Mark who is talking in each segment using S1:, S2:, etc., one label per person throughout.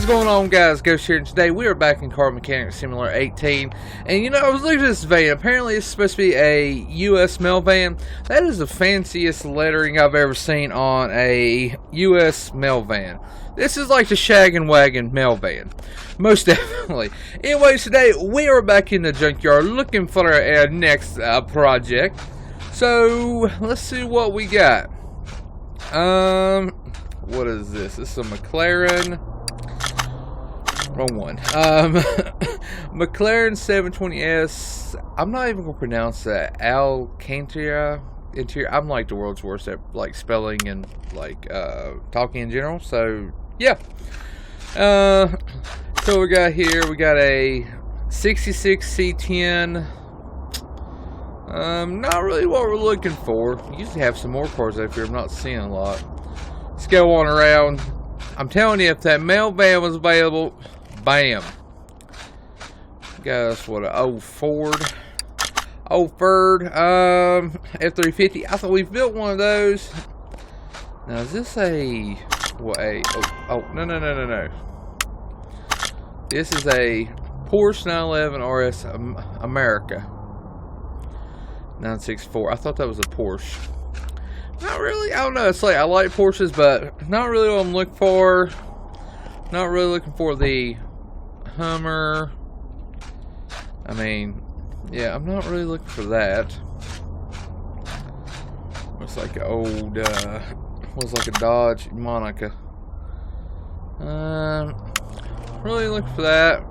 S1: What's going on, guys? Ghost here, and today we are back in Car Mechanic Simulator 18. And you know, I was looking at this van. Apparently it's supposed to be a US mail van. That is the fanciest lettering I've ever seen on a US mail van. This is like the Shag and Wagon mail van, most definitely. Anyways, today we are back in the junkyard looking for our next project. So let's see what we got. What is this? This is a McLaren. Wrong one. McLaren 720S. I'm not even gonna pronounce that. Alcantara interior. I'm like the world's worst at like spelling and like talking in general. So yeah. So we got here. We got a 66 C10. Not really what we're looking for. We usually have some more cars up here. I'm not seeing a lot. Let's go on around. I'm telling you, if that mail van was available, bam. Got us what, a Ford F-350. I thought we built one of those. Now is this a what? No. This is a Porsche 911 RS America 964. I thought that was a Porsche. Not really. I don't know. It's like I like Porsches, but not really what I'm looking for. Not really looking for the Hummer. I mean, yeah, I'm not really looking for that. Looks like an old, looks like a Dodge Monica. Really looking for that.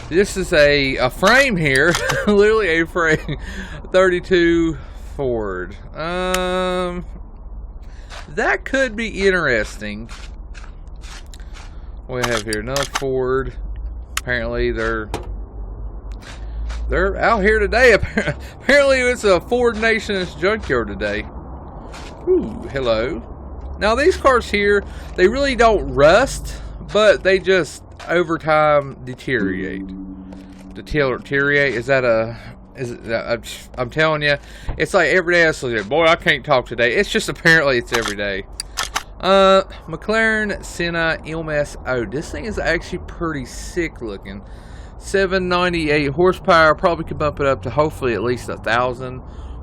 S1: This is a frame here, literally a frame, 32 Ford. That could be interesting. What we have here, another Ford. Apparently they're out here today. Apparently it's a Ford Nation's junkyard today. Ooh, hello. Now these cars here, they really don't rust, but they just over time deteriorate. Deteriorate, is that a... I'm telling you, it's like every day I say, boy, I can't talk today. It's just apparently it's every day. McLaren SENNA MSO. This thing is actually pretty sick looking. 798 horsepower. Probably could bump it up to hopefully at least 1,000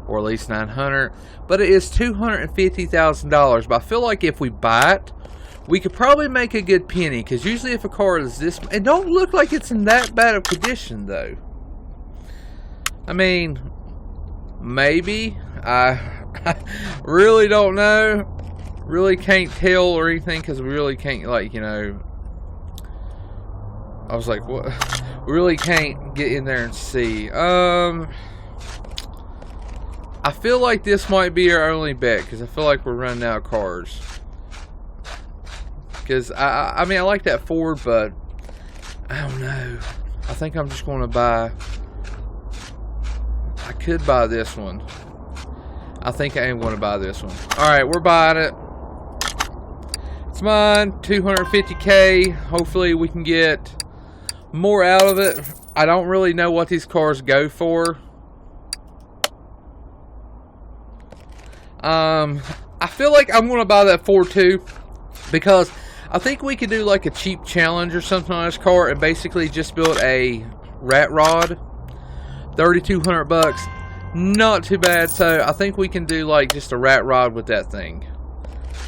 S1: or at least 900. But it is $250,000. But I feel like if we buy it, we could probably make a good penny. Because usually if a car is this, it don't look like it's in that bad of condition though. I mean, maybe. I really don't know. Really can't tell or anything because we really can't, like, you know. I was like, what? We really can't get in there and see. I feel like this might be our only bet because I feel like we're running out of cars. Because, I mean, I like that Ford, but I don't know. I think I'm just going to buy... I could buy this one. I think I am going to buy this one. Alright, we're buying it. It's mine. $250K. Hopefully we can get more out of it. I don't really know what these cars go for. I feel like I'm going to buy that Ford too. Because I think we could do like a cheap challenge or something on this car. And basically just build a rat rod. 3,200 bucks, not too bad. So I think we can do like just a rat rod with that thing.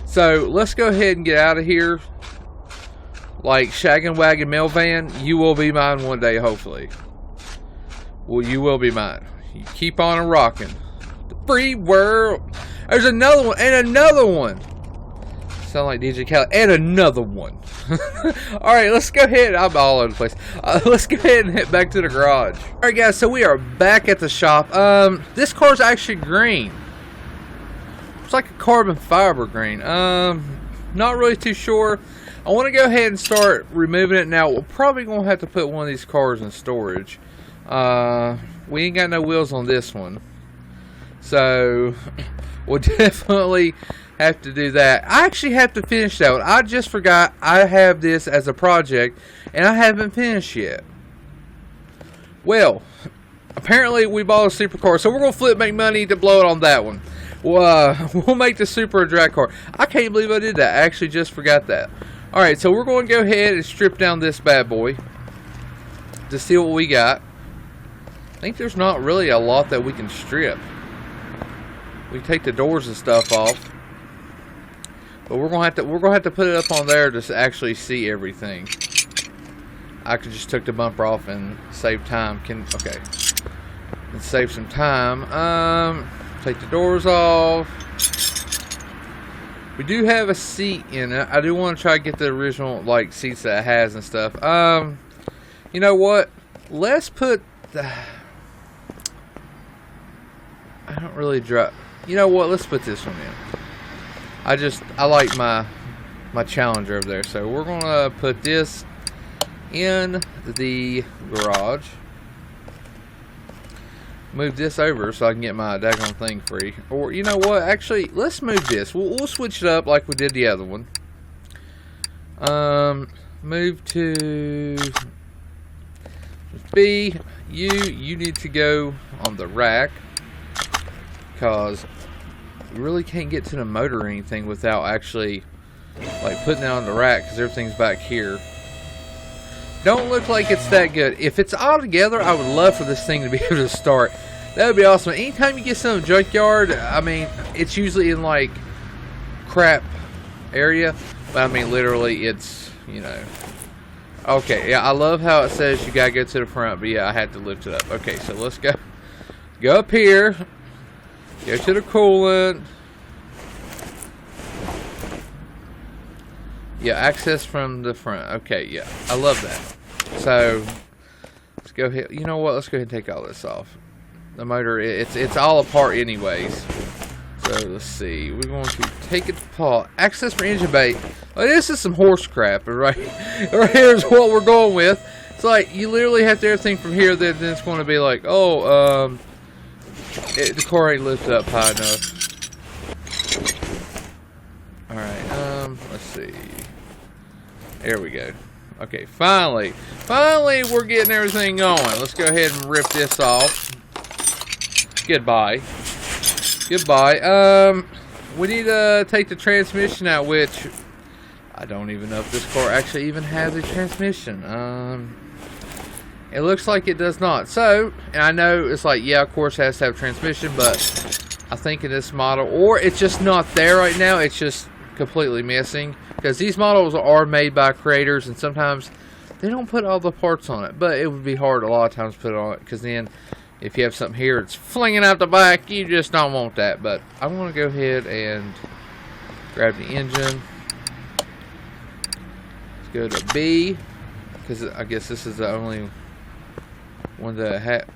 S1: So let's go ahead and get out of here. Like Shag and Wagon mail van, you will be mine one day, hopefully. Well, you will be mine. You keep on rocking the free world. There's another one and another one. Sound like DJ Khaled. And another one. Alright, let's go ahead. I'm all over the place. Let's go ahead and head back to the garage. Alright guys, so we are back at the shop. This car's actually green. It's like a carbon fiber green. Not really too sure. I want to go ahead and start removing it now. We're probably going to have to put one of these cars in storage. We ain't got no wheels on this one. So, we'll definitely have to do that. I actually have to finish that one. I just forgot I have this as a project and I haven't finished yet. Well, apparently we bought a supercar, so we're gonna make money to blow it on that one. We'll make the super a drag car. I can't believe I did that. I actually just forgot that. Alright, so we're going to go ahead and strip down this bad boy to see what we got. I think there's not really a lot that we can strip. We can take the doors and stuff off, but we're gonna have to put it up on there to actually see everything. I could just took the bumper off and save time. Okay, let's save some time. Take the doors off. We do have a seat in it. I do want to try to get the original like seats that it has and stuff. You know what? Let's put the... I don't really drive. You know what? Let's put this one in. I like my Challenger over there, so we're gonna put this in the garage. Move this over so I can get my daggone thing free. Or you know what? Actually, let's move this. We'll switch it up like we did the other one. Move to B. You need to go on the rack, because we really can't get to the motor or anything without actually like putting it on the rack, because everything's back here. Don't look like it's that good. If it's all together, I would love for this thing to be able to start. That would be awesome. Anytime you get some junkyard, I mean, it's usually in like crap area, but I mean literally it's, you know. Okay, yeah, I love how it says you gotta go to the front, but yeah, I had to lift it up. Okay, so let's go up here, go to the coolant. Yeah, access from the front. Okay, yeah, I love that. So let's go ahead. You know what? Let's go ahead and take all this off. The motor, it's all apart anyways. So let's see. We're going to take it apart. Access for engine bay. Oh, this is some horse crap, right? Right here is what we're going with. It's like you literally have to everything from here. Then it's going to be like, oh, the car ain't lifted up high enough. All right. Let's see. There we go. Okay, finally we're getting everything going. Let's go ahead and rip this off. Goodbye. We need to take the transmission out, which I don't even know if this car actually even has a transmission. It looks like it does not. So, and I know it's like, yeah, of course it has to have transmission, but I think in this model, or it's just not there right now, it's just completely missing, because these models are made by creators and sometimes they don't put all the parts on it, but it would be hard a lot of times to put it on it, because then if you have something here it's flinging out the back, you just don't want that. But I want to go ahead and grab the engine. Let's go to B, because I guess this is the only one that I have.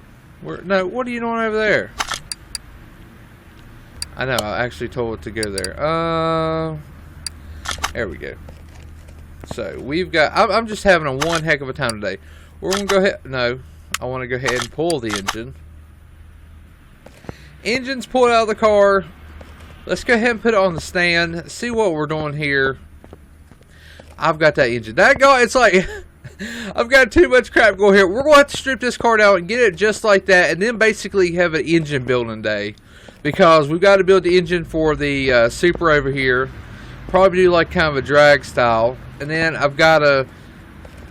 S1: No, what are you doing over there? I know, I actually told it to go there. There we go. So we've got, I'm just having a one heck of a time today. We're going to go ahead, no, I want to go ahead and pull the engine. Engine's pulled out of the car. Let's go ahead and put it on the stand. See what we're doing here. I've got that engine. That guy, it's like, I've got too much crap going here. We're going to have to strip this car down and get it just like that, and then basically have an engine building day. Because we've got to build the engine for the Super over here. Probably do like kind of a drag style. And then I've got to,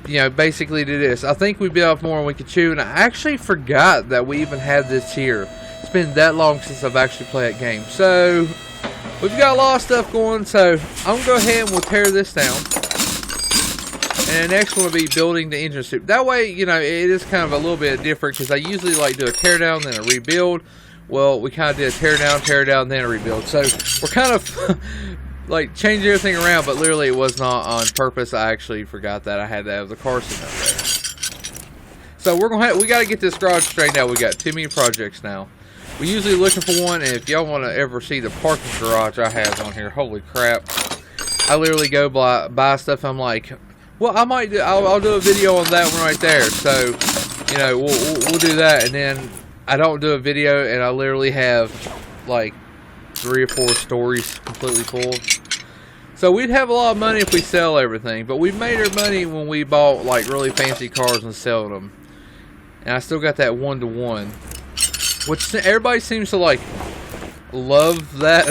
S1: you know, basically do this. I think we bit off more than we could chew. And I actually forgot that we even had this here. It's been that long since I've actually played that game. So, we've got a lot of stuff going. So, I'm going to go ahead and we'll tear this down. And the next one will be building the engine suit. That way, you know, it is kind of a little bit different. Because I usually like do a tear down, then a rebuild. Well, we kind of did a tear down, then a rebuild. So, we're kind of like changing everything around, but literally it was not on purpose. I actually forgot that I had to have the car sitting up there. So, we got to get this garage straightened out. We got too many projects now. We're usually looking for one, and if y'all want to ever see the parking garage I have on here, holy crap. I literally go buy stuff. I'm like, well, I'll do a video on that one right there. So, you know, we'll do that, and then I don't do a video, and I literally have like 3 or 4 stories completely full. So we'd have a lot of money if we sell everything, but we made our money when we bought like really fancy cars and sold them. And I still got that 1-to-1, which everybody seems to like love that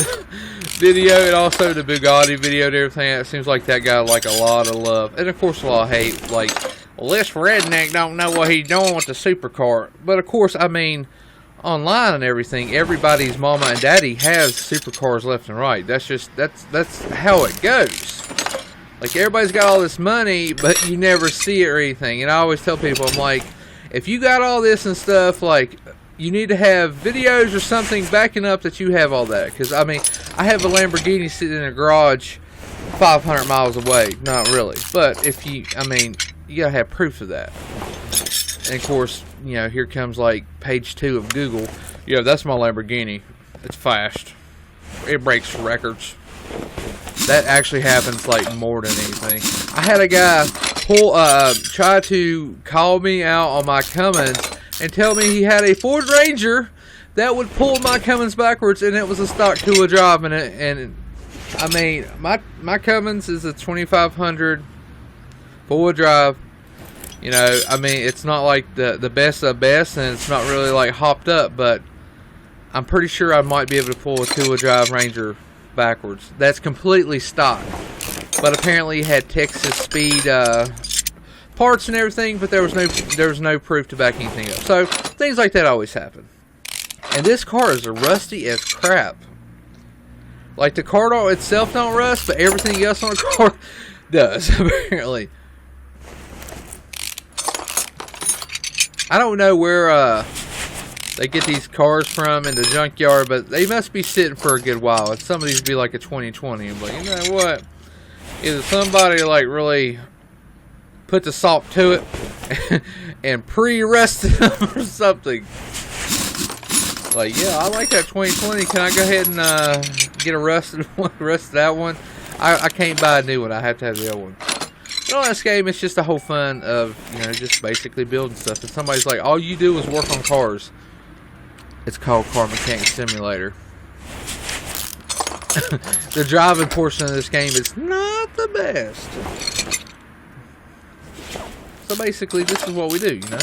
S1: video, and also the Bugatti video and everything. It seems like that got like a lot of love, and of course a lot of hate. Like, well, this redneck don't know what he's doing with the supercar. But of course, I mean, online and everything, everybody's mama and daddy has supercars left and right. That's just that's how it goes. Like, everybody's got all this money, but you never see it or anything. And I always tell people, I'm like, if you got all this and stuff, like, you need to have videos or something backing up that you have all that. Because, I mean, I have a Lamborghini sitting in a garage 500 miles away. Not really. But if you, I mean, you gotta have proof of that. And of course, you know, here comes like page 2 of Google. Yeah, that's my Lamborghini. It's fast. It breaks records. That actually happens like more than anything. I had a guy try to call me out on my Cummins and tell me he had a Ford Ranger that would pull my Cummins backwards, and it was a stock 2-wheel drive. And I mean, my Cummins is a 2500 4-wheel drive. You know, I mean, it's not like the best of best, and it's not really like hopped up, but I'm pretty sure I might be able to pull a 2-wheel drive Ranger backwards. That's completely stock, but apparently it had Texas speed parts and everything, but there was no proof to back anything up. So things like that always happen. And this car is rusty as crap. Like, the car itself don't rust, but everything else on the car does, apparently. I don't know where they get these cars from in the junkyard, but they must be sitting for a good while. And some of these be like a 2020. I'm like, you know what? Either somebody like really put the salt to it and pre-rusted them or something. Like, yeah, I like that 2020. Can I go ahead and get a rusted one? Rust that one? I can't buy a new one. I have to have the old one. But on this game, it's just the whole fun of, you know, just basically building stuff. And somebody's like, all you do is work on cars. It's called Car Mechanic Simulator. The driving portion of this game is not the best. So basically, this is what we do, you know.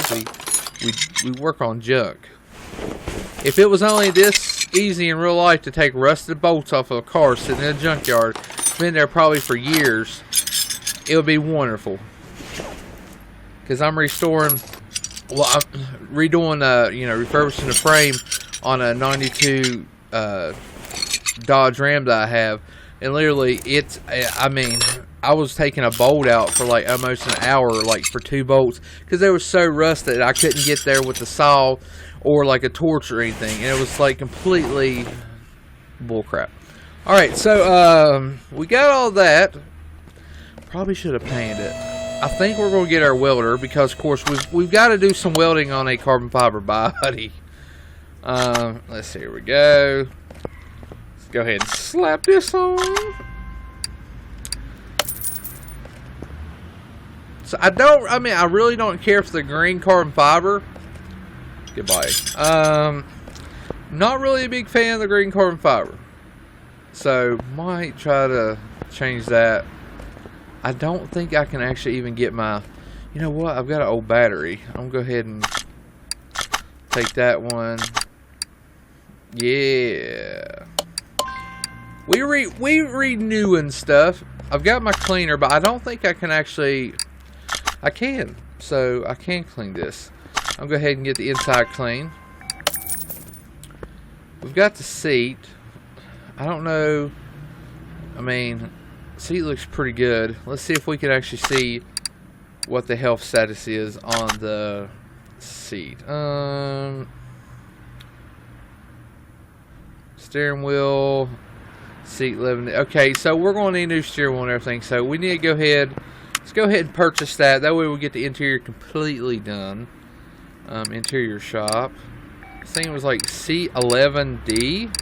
S1: We work on junk. If it was only this easy in real life to take rusted bolts off of a car sitting in a junkyard, been there probably for years, it would be wonderful. Because I'm restoring, well, I'm redoing, you know, refurbishing the frame on a 92 Dodge Ram that I have. And literally, it's, I mean, I was taking a bolt out for like almost an hour, like for 2 bolts, because they were so rusted I couldn't get there with the saw or like a torch or anything. And it was like completely bullcrap. Alright, so we got all that. Probably should have painted it. I think we're going to get our welder because, of course, we've got to do some welding on a carbon fiber body. Let's see. Here we go. Let's go ahead and slap this on. So I mean, I really don't care if the green carbon fiber. Goodbye. Not really a big fan of the green carbon fiber. So, might try to change that. I don't think I can actually even get my... You know what? I've got an old battery. I'm going to go ahead and take that one. Yeah. We renewing stuff. I've got my cleaner, but I don't think I can actually... I can. So, I can clean this. I'm going to go ahead and get the inside clean. We've got the seat. I don't know. I mean... Seat looks pretty good. Let's see if we can actually see what the health status is on the seat. Steering wheel, seat 11. Okay, so we're going to need a new steering wheel and everything. So we need to go ahead. Let's go ahead and purchase that. That way we'll get the interior completely done. Interior shop. I think it was like C11D.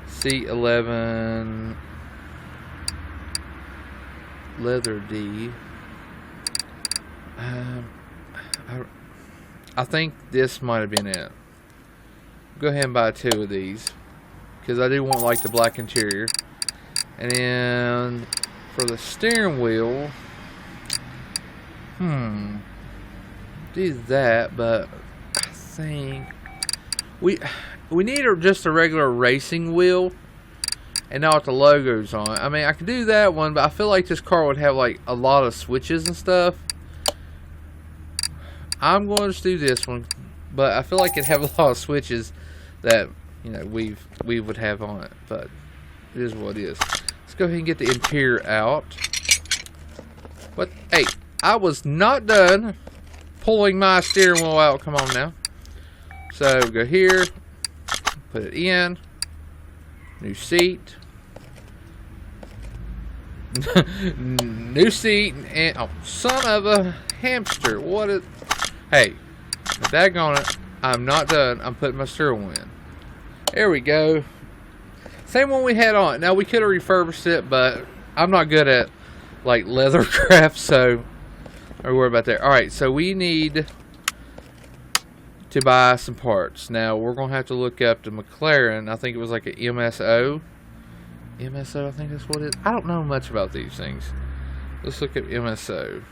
S1: C11... Leather D. I think this might have been it. Go ahead and buy 2 of these because I do want like the black interior. And then for the steering wheel, do that. But I think we need just a regular racing wheel. and not the logos on it. I mean, I could do that one, but I feel like this car would have like a lot of switches and stuff. I'm going to just do this one, but I feel like it'd have a lot of switches that, you know, we would have on it, but it is what it is. Let's go ahead and get the interior out. What? Hey, I was not done pulling my steering wheel out. Come on now. So go here, put it in, new seat, new seat, and oh, son of a hamster! What is? Hey, daggone it! I'm not done. I'm putting my steering wheel in. There we go. Same one we had on. Now we could have refurbished it, but I'm not good at like leather craft, so don't worry about that. All right, so we need to buy some parts. Now we're gonna have to look up the McLaren. I think it was like an MSO. MSO, I think that's what it is. I don't know much about these things. Let's look at MSO.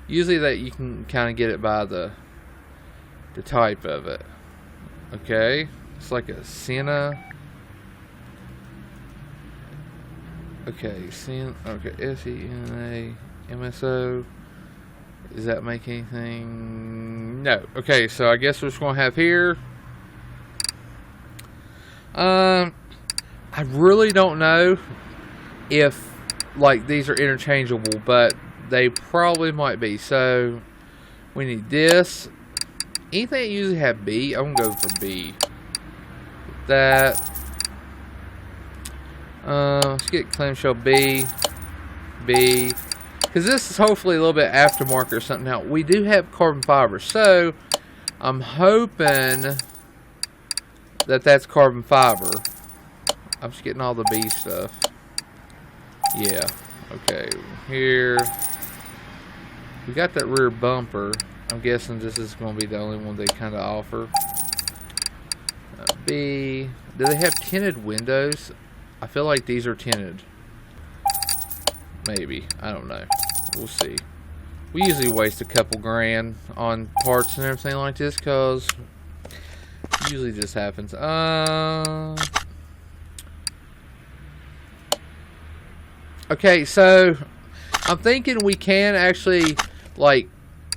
S1: Usually that you can kind of get it by the type of it. Okay, it's like a SENNA. Okay, okay, SENNA, MSO. Does that make anything? No. Okay, so I guess we're just gonna have here. I really don't know if like these are interchangeable, but they probably might be. So we need this. Anything that usually have B, I'm gonna go for B. That. Let's get clamshell B. Because this is hopefully a little bit aftermarket or something. Now, we do have carbon fiber, so I'm hoping that that's carbon fiber. I'm just getting all the B stuff. Yeah. Okay. Here. We got that rear bumper. I'm guessing this is going to be the only one they kind of offer. B. Do they have tinted windows? I feel like these are tinted. Maybe. I don't know. We'll see. We usually waste a couple grand on parts and everything like this because it usually just happens. Okay, so I'm thinking we can actually like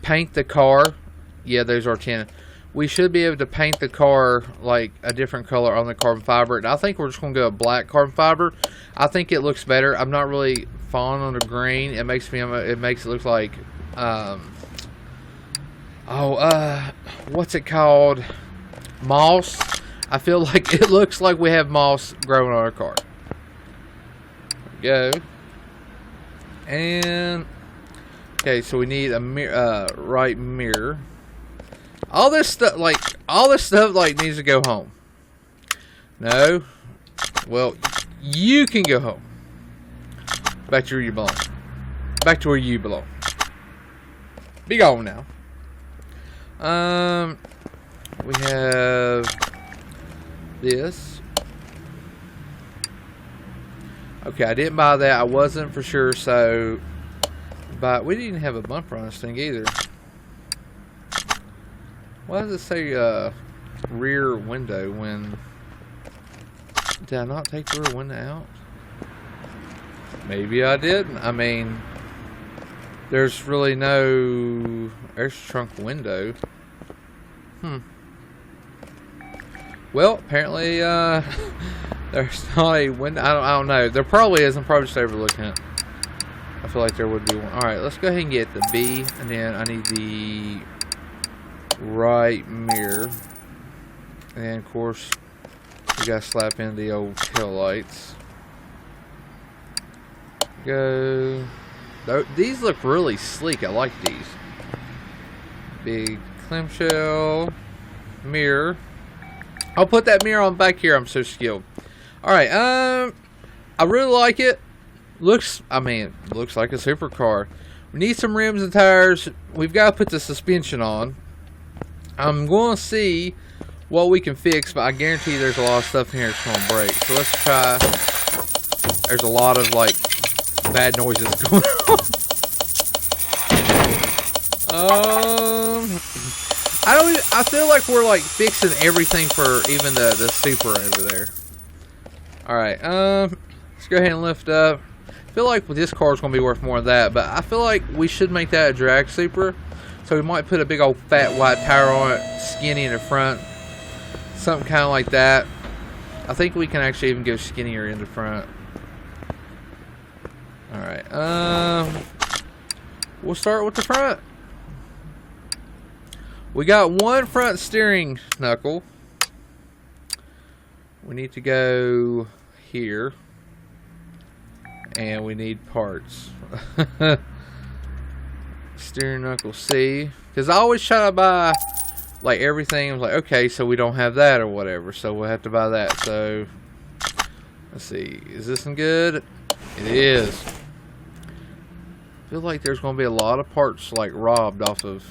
S1: paint the car. Yeah, those are tinted. We should be able to paint the car like a different color on the carbon fiber. And I think we're just going to go black carbon fiber. I think it looks better. I'm not really fond on the green. It makes it look like what's it called? Moss. I feel like it looks like we have moss growing on our car. There we go. And okay, so we need a mirror, right mirror. All this stuff like needs to go home. No. Well, you can go home. Back to where you belong. Back to where you belong. Be gone now. We have this. Okay, I didn't buy that. I wasn't for sure, so but we didn't have a bumper on this thing either. Why does it say rear window when... Did I not take the rear window out? Maybe I didn't. I mean, there's really no... There's trunk window. Well, apparently there's not a window. I don't know. There probably is. I'm probably just overlooking it. I feel like there would be one. Alright, let's go ahead and get the B. And then I need the... right mirror, and of course we gotta slap in the old tail lights. Go. These look really sleek. I like these. Big clamshell mirror. I'll put that mirror on back here. I'm so skilled. All right. I really like it. Looks like a supercar. We need some rims and tires. We've got to put the suspension on. I'm going to see what we can fix, but I guarantee there's a lot of stuff in here that's going to break. So let's try. There's a lot of like bad noises going on. I feel like we're like fixing everything for even the Supra over there. Alright, let's go ahead and lift up. I feel like this car is going to be worth more than that, but I feel like we should make that a drag super. So we might put a big old fat white tire on it, skinny in the front, something kind of like that. I think we can actually even go skinnier in the front. Alright, we'll start with the front. We got one front steering knuckle. We need to go here. And we need parts. Steering knuckle C. Because I always try to buy like everything. I was like, okay, so we don't have that or whatever. So we'll have to buy that. So let's see. Is this one good? It is. I feel like there's going to be a lot of parts like robbed off of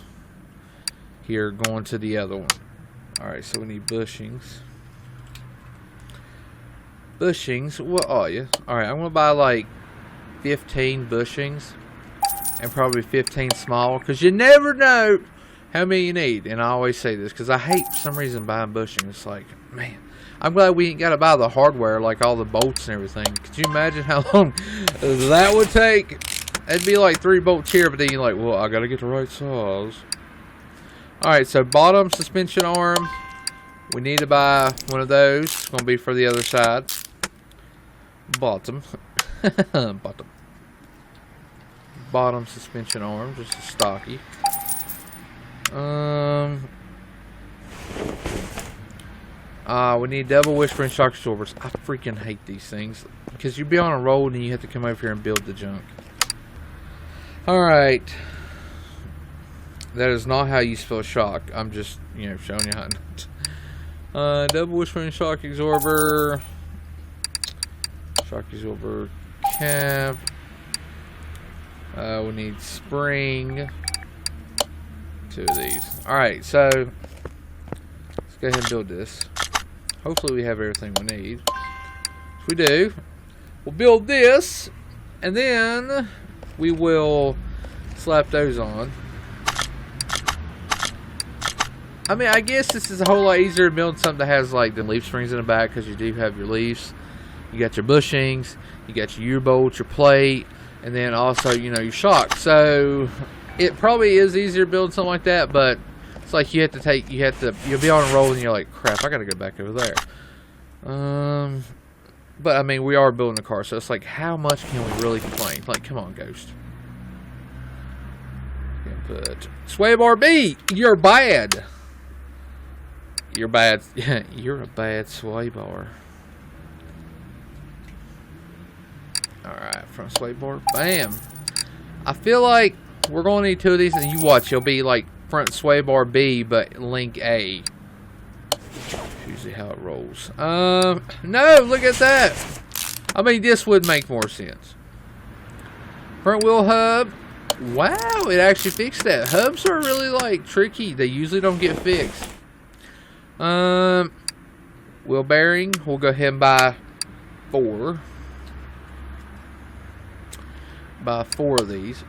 S1: here going to the other one. Alright, so we need bushings. Bushings, what are you? Alright, I'm going to buy like 15 bushings and probably 15 small, because you never know how many you need. And I always say this because I hate for some reason buying bushings. It's like, man, I'm glad we ain't got to buy the hardware, like all the bolts and everything. Could you imagine how long that would take? It'd be like 3 bolts here, but then you're like, well, I got to get the right size. Alright, so bottom suspension arm. We need to buy one of those. It's going to be for the other side. Bottom. Bottom suspension arm, just a stocky. We need double whispering shock absorbers. I freaking hate these things because you be on a road and you have to come over here and build the junk. Alright. That is not how you spell shock. I'm just, you know, showing you how not. Double whispering shock absorber. Shock absorber cap. We need spring. 2 of these. Alright, so let's go ahead and build this. Hopefully we have everything we need. If we do, we'll build this, and then we will slap those on. I mean, I guess this is a whole lot easier to build something that has like the leaf springs in the back, because you do have your leaves. You got your bushings, you got your U-bolt, your plate, and then also, you know, your shock. So it probably is easier to build something like that, but it's like you'll be on a roll and you're like, crap, I gotta go back over there. But I mean, we are building a car, so it's like, how much can we really complain? Like, come on, Ghost. Put sway bar B. You're bad. You're bad. You're a bad sway bar. Alright, front sway bar. Bam. I feel like we're going to need 2 of these, and you watch, it'll be like front sway bar B, but link A. Usually how it rolls. No, look at that. I mean, this would make more sense. Front wheel hub. Wow, it actually fixed that. Hubs are really like tricky. They usually don't get fixed. Wheel bearing. We'll go ahead and buy 4. Buy 4 of these.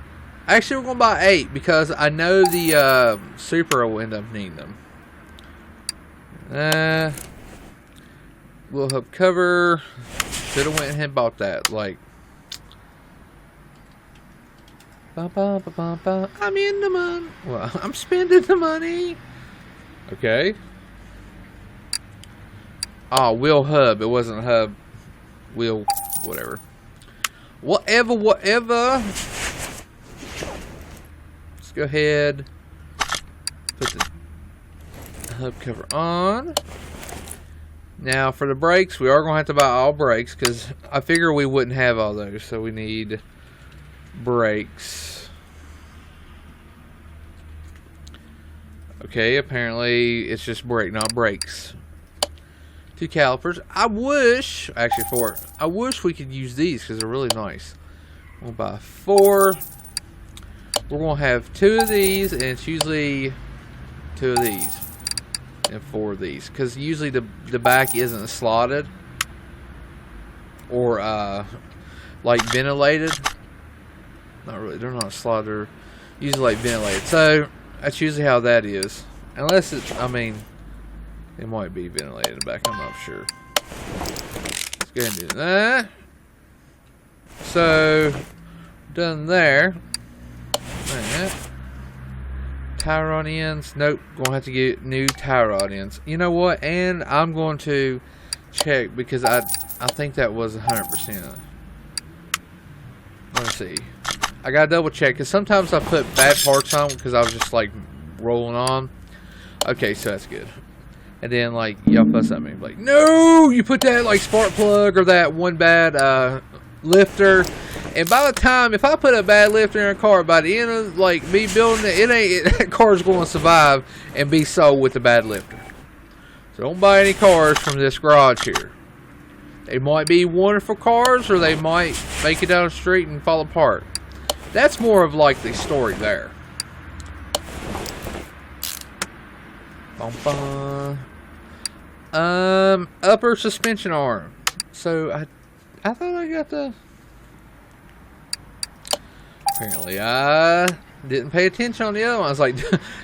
S1: Actually, we're gonna buy 8 because I know the Supra will end up needing them. Wheel hub cover. Should have went ahead and bought that. Like, I'm in the money. Well, I'm spending the money. Okay. Oh, wheel hub. It wasn't hub. Wheel, whatever. Whatever. Let's go ahead. Put the hub cover on. Now, for the brakes, we are going to have to buy all brakes because I figure we wouldn't have all those. So we need brakes. Okay, apparently it's just brake, not brakes. 2 calipers. I wish we could use these because they're really nice. We'll buy 4. We're going to have 2 of these, and it's usually 2 of these and 4 of these, because usually the back isn't slotted or like ventilated. Not really, they're not slotted, they're usually like ventilated. So that's usually how that is, unless it's, I mean, it might be ventilated back, I'm not sure. Let's go ahead and do that. So, done there. Right. Tie rod ends. Nope. Gonna have to get new tie rod ends. You know what? And I'm going to check because I think that was 100%. Let's see. I gotta double check because sometimes I put bad parts on because I was just like rolling on. Okay, so that's good. And then like y'all fuss at me like, no, you put that like spark plug or that one bad lifter. And by the time, if I put a bad lifter in a car, by the end of like me building it, that car's going to survive and be sold with a bad lifter. So don't buy any cars from this garage here. They might be wonderful cars, or they might make it down the street and fall apart. That's more of like the story there. Upper suspension arm. So I thought I got the. Apparently, I didn't pay attention on the other one. I was like,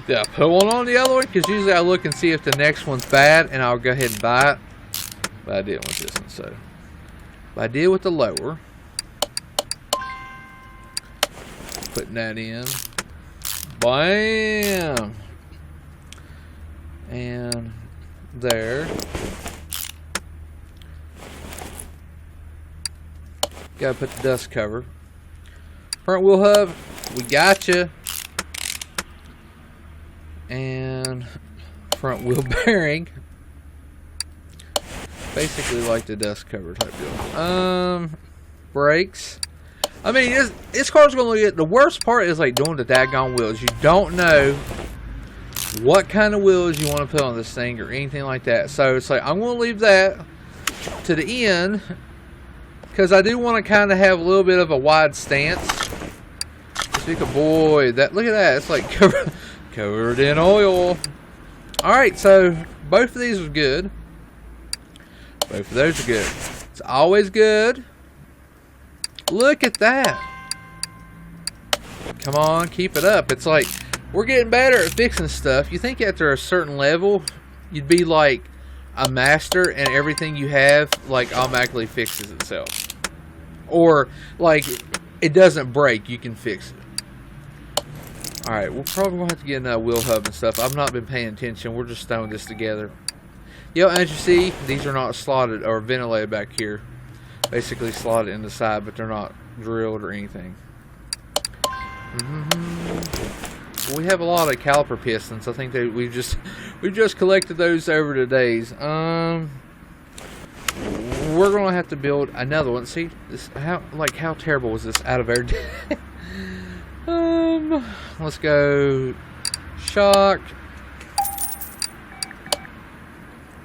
S1: did I put one on the other one? Because usually I look and see if the next one's bad, and I'll go ahead and buy it. But I didn't with this one, so. But I did with the lower. Putting that in. Bam! And there. Gotta put the dust cover. Front wheel hub, we got you. And front wheel bearing. Basically like the dust cover type deal. Brakes. I mean, this car's gonna look at the worst part is like doing the daggone wheels. You don't know what kind of wheels you want to put on this thing or anything like that. So it's like I'm gonna leave that to the end because I do want to kind of have a little bit of a wide stance. Boy, that look at that! It's like covered in oil. All right, so both of these are good. Both of those are good. It's always good. Look at that! Come on, keep it up. It's like we're getting better at fixing stuff. You think after a certain level, you'd be like a master, and everything you have like automatically fixes itself, or like it doesn't break. You can fix it. Alright, we're probably going to have to get another wheel hub and stuff. I've not been paying attention. We're just throwing this together. Yo, as you see, these are not slotted or ventilated back here. Basically slotted in the side, but they're not drilled or anything. We have a lot of caliper pistons. I think that we've just collected those over the days. We're going to have to build another one. See, this how terrible was this out of air? Let's go shock,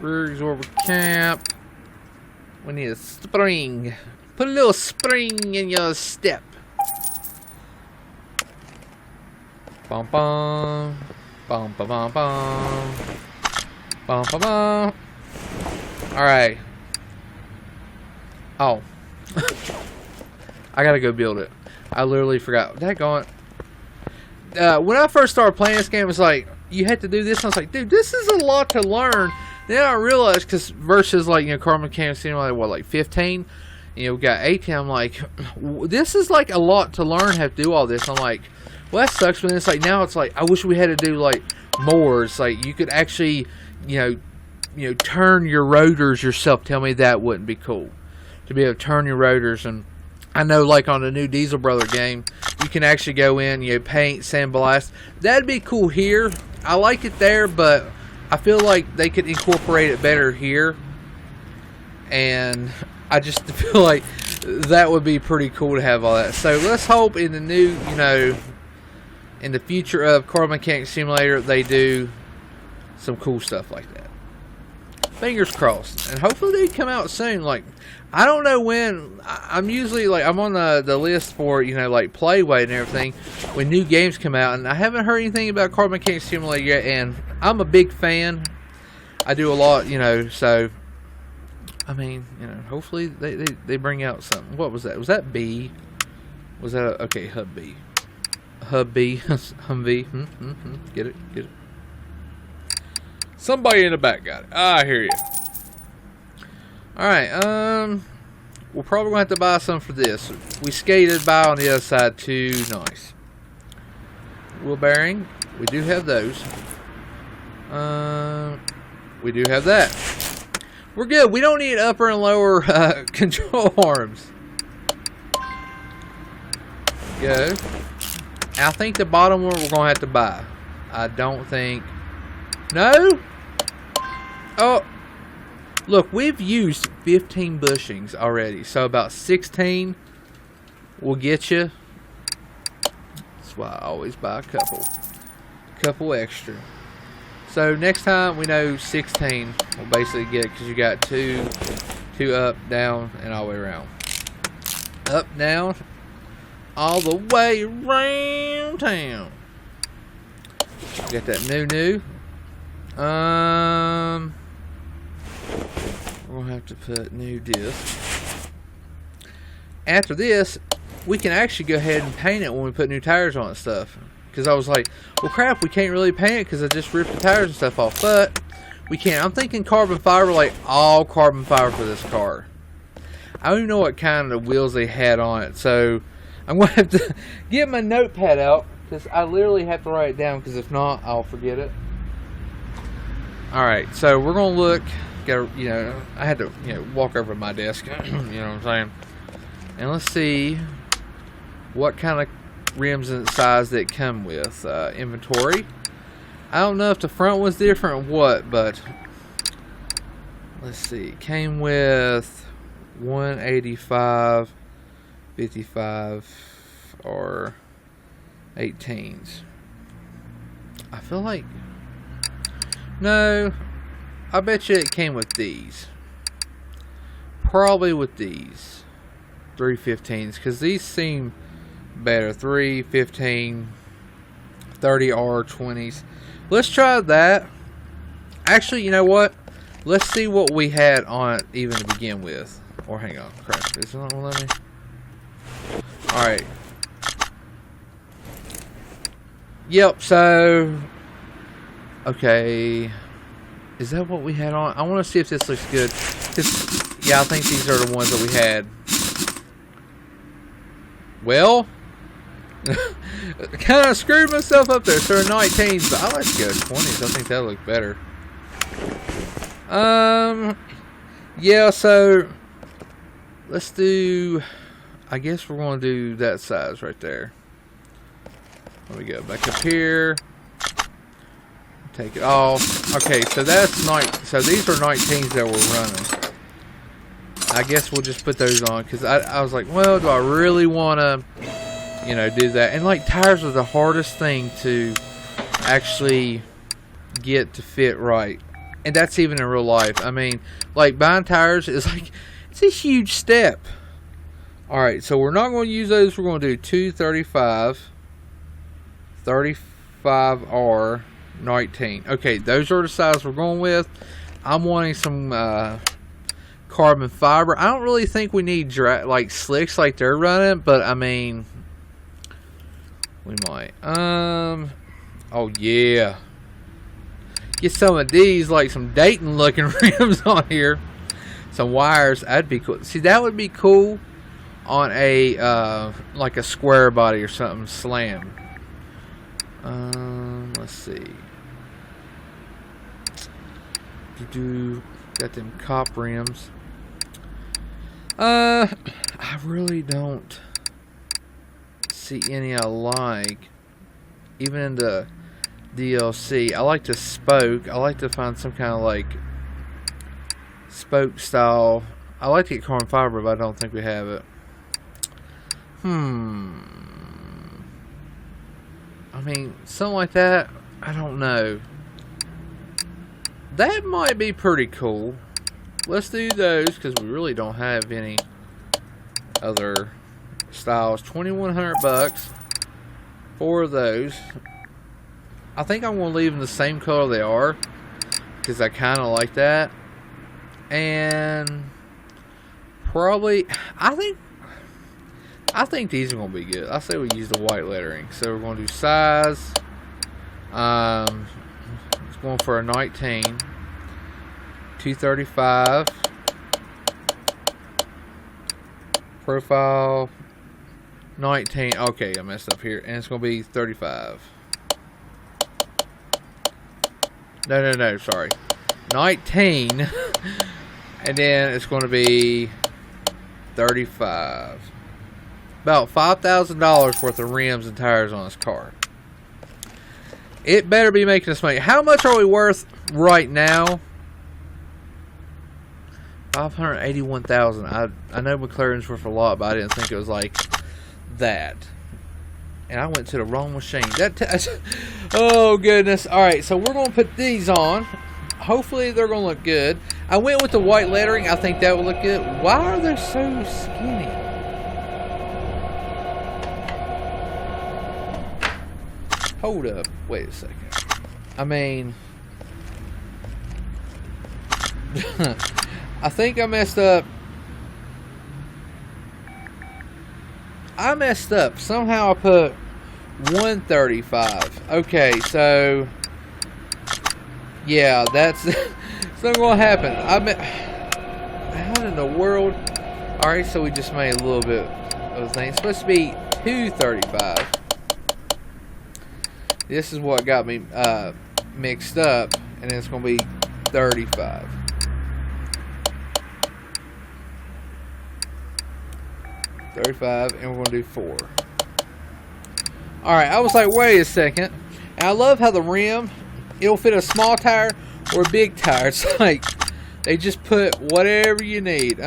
S1: rear absorber cap. We need a spring. Put a little spring in your step. Bum bum bum bum bum bum bum bum bum. All right. Oh, I gotta go build it. I literally forgot. Daggone it. When I first started playing this game, it was like, you had to do this. And I was like, dude, this is a lot to learn. Then I realized, because versus, like, you know, car mechanics, like, what, like 15? You know, we got 18. I'm like, this is, like, a lot to learn, have to do all this. I'm like, well, that sucks. But it's like, now it's like, I wish we had to do, like, more. It's like, you could actually, you know, turn your rotors yourself. Tell me that wouldn't be cool. To be able to turn your rotors. And I know, like, on the new Diesel Brother game, you can actually go in, you know, paint, sandblast. That'd be cool here. I like it there, but I feel like they could incorporate it better here. And I just feel like that would be pretty cool to have all that. So let's hope in the new, you know, in the future of Car Mechanic Simulator, they do some cool stuff like that. Fingers crossed. And hopefully they come out soon. Like, I don't know when. I'm usually, like, I'm on the list for, you know, like, Playway and everything when new games come out. And I haven't heard anything about Car Mechanic Simulator yet. And I'm a big fan. I do a lot, you know, so, I mean, you know, hopefully they bring out something. What was that? Was that B? Was that, okay, Hub B. Hub B. Humvee. Get it? Get it? Somebody in the back got it. I hear you. Alright, we're probably going to have to buy some for this. We skated by on the other side too. Nice. Wheel bearing. We do have those. We do have that. We're good. We don't need upper and lower control arms. Go. I think the bottom one we're going to have to buy. I don't think... No? Oh. Look, we've used 15 bushings already. So about 16 will get you. That's why I always buy a couple extra. So next time we know 16 will basically get it, because you got two up, down, and all the way around. Up, down, all the way around town. Got that new. We're gonna have to put new disc. After this, we can actually go ahead and paint it when we put new tires on and stuff. Because I was like, well crap, we can't really paint it because I just ripped the tires and stuff off. But we can. I'm thinking carbon fiber, like all carbon fiber for this car. I don't even know what kind of wheels they had on it. So I'm going to have to get my notepad out, because I literally have to write it down, because if not, I'll forget it. Alright, so we're going to look. I had to walk over to my desk. You know what I'm saying? And let's see what kind of rims and size that come with. Inventory. I don't know if the front was different or what, but let's see. It came with 185, 55, or 18s. I feel like... No, I bet you it came with these. Probably with these 315s, because these seem better. 315, 30R 20s. Let's try that. Actually, you know what? Let's see what we had on it even to begin with. Or hang on, crap. Is it not gonna let me? All right. Yep. So. Okay, is that what we had on? I want to see if this looks good. Yeah, I think these are the ones that we had. Well, kind of screwed myself up there. So they're 19s, but I like to go 20s. I think that'll look better. Yeah. So let's do. I guess we're going to do that size right there. Let me go back up here. Take it off. Okay, so that's so these are 19s that we're running. I guess we'll just put those on, because I was like, well, do I really want to, do that? And like, tires are the hardest thing to actually get to fit right, and that's even in real life. I mean, like, buying tires is like, it's a huge step. All right, so we're not going to use those. We're going to do 235, 35R. 19. Okay, those are the size we're going with. I'm wanting some carbon fiber. I don't really think we need like slicks like they're running, but I mean, we might. Oh yeah, get some of these, like some Dayton looking rims on here. Some wires. That'd be cool. See, that would be cool on a like a square body or something slam. Let's see. Got them cop rims. I really don't see any I like. Even in the DLC, I like the spoke. I like to find some kind of like spoke style. I like to get carbon fiber, but I don't think we have it. I mean, something like that. I don't know. That might be pretty cool. Let's do those, because we really don't have any other styles. $2,100 for those. I think I'm going to leave them the same color they are, because I kind of like that. And probably, I think these are going to be good. I say we use the white lettering. So we're going to do size. It's going for a 19. 235. Profile 19. Okay, I messed up here. And it's going to be 35. No, sorry. 19. And then it's going to be 35. About $5,000 worth of rims and tires on this car. It better be making us money. How much are we worth right now? $581,000. I know McLaren's worth a lot, but I didn't think it was like that. And I went to the wrong machine. Oh goodness! All right, so we're gonna put these on. Hopefully they're gonna look good. I went with the white lettering. I think that would look good. Why are they so skinny? Hold up. Wait a second. I mean, I think I messed up. Somehow I put 135. Okay, so yeah, that's it's not gonna happen. How in the world? All right, so we just made a little bit of a thing. It's supposed to be 235. This is what got me mixed up, and it's gonna be 35. And we're going to do 4. Alright, I was like, wait a second. And I love how the rim, it'll fit a small tire or a big tire. It's like, they just put whatever you need. We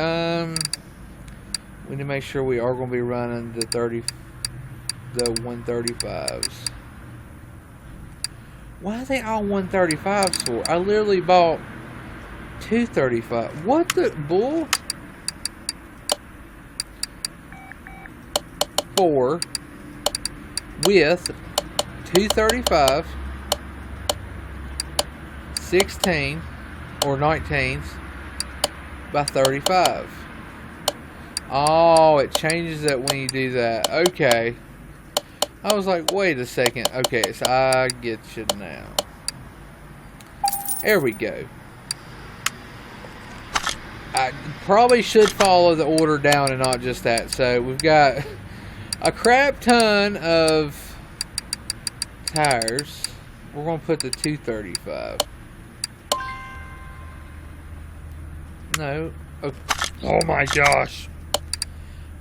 S1: need to make sure we are going to be running the 135s. Why are they all 135s for? I literally bought 235. What the bull? 4 with 235, 16 or 19s by 35. Oh, it changes it when you do that. Okay. I was like, wait a second. Okay, so I get you now. There we go. I probably should follow the order down and not just that. So we've got a crap ton of tires. We're going to put the 235. No. Oh my gosh.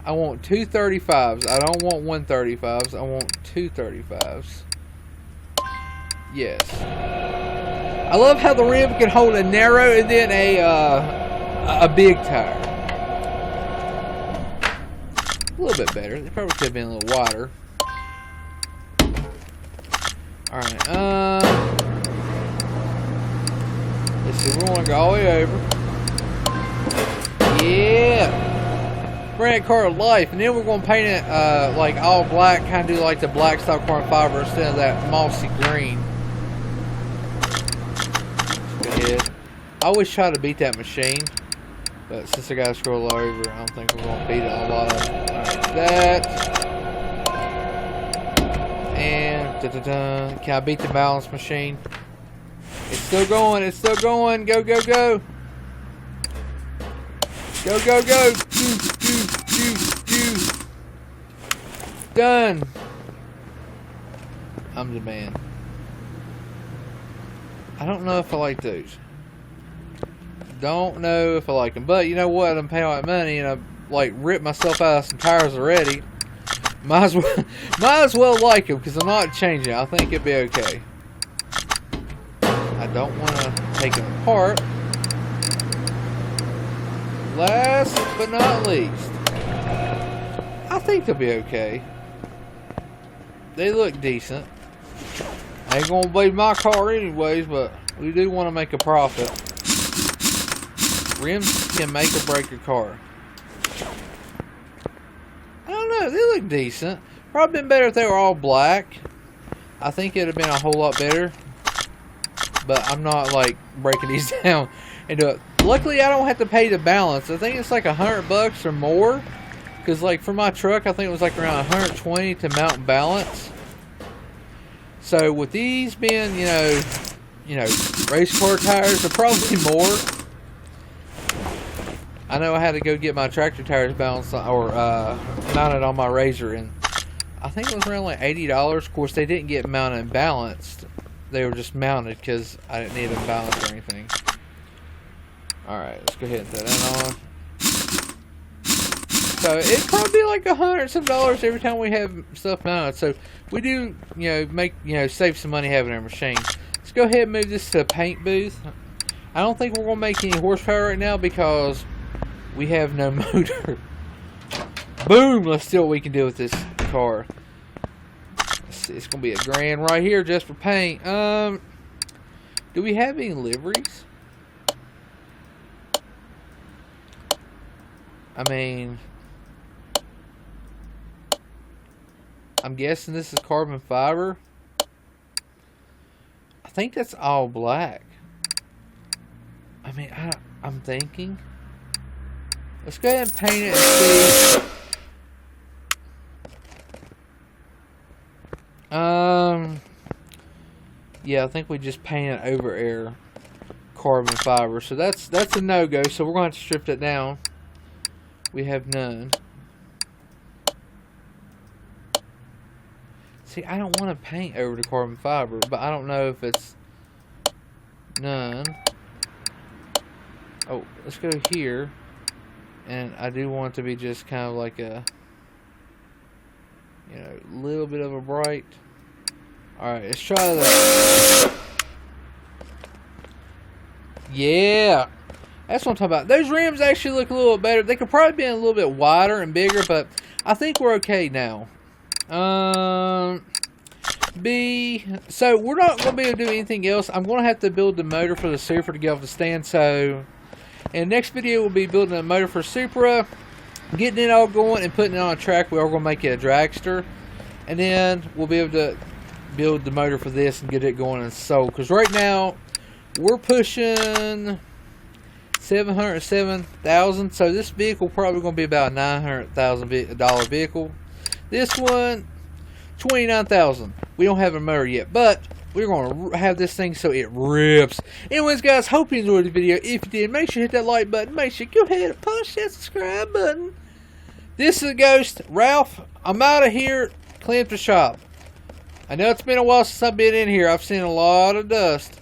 S1: I want 235s. I don't want 135s. I want 235s. Yes. I love how the rim can hold a narrow and then a big tire. A little bit better. They probably could have been a little wider. Alright, let's see, we're going to go all the way over. Yeah! Brand car of life. And then we're going to paint it like all black, kind of do like the black stock carbon fiber instead of that mossy green. Go ahead. I always try to beat that machine. But since I got to scroll over, I don't think we're going to beat it a lot. Alright, that. And can I beat the balance machine? It's still going. It's still going. Go, go, go. Go, go, go. Done. I'm the man. I don't know if I like those. Don't know if I like them. But you know what? I'm paying all that money and I've like ripped myself out of some tires already. Might as well like them because I'm not changing it. I think it'd be okay. I don't want to take them apart. Last but not least, I think they'll be okay. They look decent. Ain't gonna be my car anyways, but we do want to make a profit. Rims can make or break a car. I don't know, they look decent. Probably been better if they were all black. I think it'd have been a whole lot better. But I'm not like breaking these down into it. Luckily I don't have to pay the balance. I think it's like $100 or more. Because like for my truck I think it was like around 120 to mount and balance. So with these being, you know, race car tires, they're probably more. I know I had to go get my tractor tires balanced or mounted on my Razor, and I think it was around like $80. Of course, they didn't get mounted and balanced. They were just mounted because I didn't need them balanced or anything. Alright, let's go ahead and throw that on. So it'd probably be like $100 some every time we have stuff mounted. So we do, save some money having our machine. Let's go ahead and move this to a paint booth. I don't think we're gonna make any horsepower right now because we have no motor. Boom! Let's see what we can do with this car. It's gonna be a grand right here just for paint. Do we have any liveries? I mean, I'm guessing this is carbon fiber. I think that's all black. I mean, I'm thinking. Let's go ahead and paint it and see. Yeah, I think we just painted over air carbon fiber. So that's a no-go. So we're going to have to strip that down. We have none. See, I don't want to paint over the carbon fiber, but I don't know if it's none. Oh, let's go here. And I do want it to be just kind of like a, little bit of a bright. Alright, let's try that. Yeah. That's what I'm talking about. Those rims actually look a little better. They could probably be a little bit wider and bigger, but I think we're okay now. So we're not going to be able to do anything else. I'm going to have to build the motor for the Supra to get off the stand. So in the next video, we'll be building a motor for Supra, getting it all going and putting it on a track. We're going to make it a dragster. And then we'll be able to build the motor for this and get it going and sold. Because right now, we're pushing $707,000. So this vehicle probably going to be about a $900,000 vehicle. This one, $29,000. We don't have a motor yet, but we're going to have this thing so it rips. Anyways, guys, hope you enjoyed the video. If you did, make sure you hit that like button. Make sure you go ahead and push that subscribe button. This is a Ghost. Ralph, I'm out of here. Clean up the shop. I know it's been a while since I've been in here. I've seen a lot of dust.